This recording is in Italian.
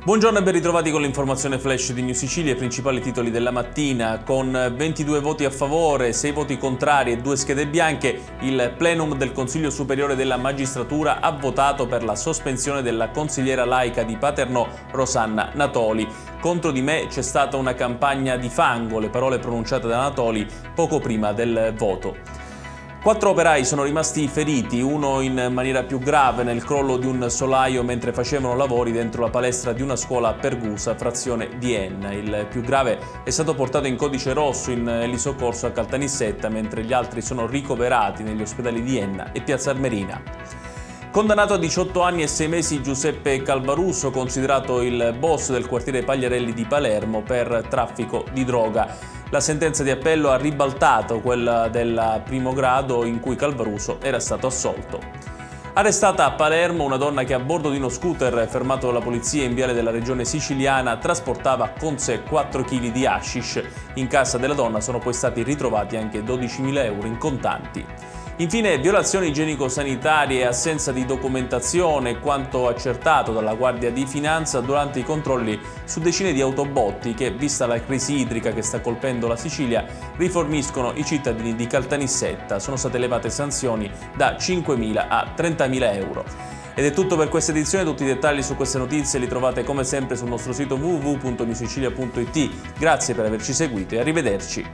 Buongiorno e ben ritrovati con l'informazione flash di New Sicilia, i principali titoli della mattina. Con 22 voti a favore, 6 voti contrari e 2 schede bianche, il plenum del Consiglio Superiore della Magistratura ha votato per la sospensione della consigliera laica di Paternò Rosanna Natoli. Contro di me c'è stata una campagna di fango, le parole pronunciate da Natoli poco prima del voto. 4 operai sono rimasti feriti, uno in maniera più grave nel crollo di un solaio mentre facevano lavori dentro la palestra di una scuola a Pergusa, frazione di Enna. Il più grave è stato portato in codice rosso in elisoccorso a Caltanissetta, mentre gli altri sono ricoverati negli ospedali di Enna e Piazza Armerina. Condannato a 18 anni e 6 mesi Giuseppe Calvaruso, considerato il boss del quartiere Pagliarelli di Palermo per traffico di droga. La sentenza di appello ha ribaltato quella del primo grado in cui Calvaruso era stato assolto. Arrestata a Palermo una donna che a bordo di uno scooter fermato dalla polizia in viale della regione siciliana trasportava con sé 4 kg di hashish. In casa della donna sono poi stati ritrovati anche 12.000 euro in contanti. Infine, violazioni igienico-sanitarie e assenza di documentazione, quanto accertato dalla Guardia di Finanza durante i controlli su decine di autobotti che, vista la crisi idrica che sta colpendo la Sicilia, riforniscono i cittadini di Caltanissetta. Sono state elevate sanzioni da 5.000 a 30.000 euro. Ed è tutto per questa edizione, tutti i dettagli su queste notizie li trovate come sempre sul nostro sito www.newsicilia.it. Grazie per averci seguito e arrivederci.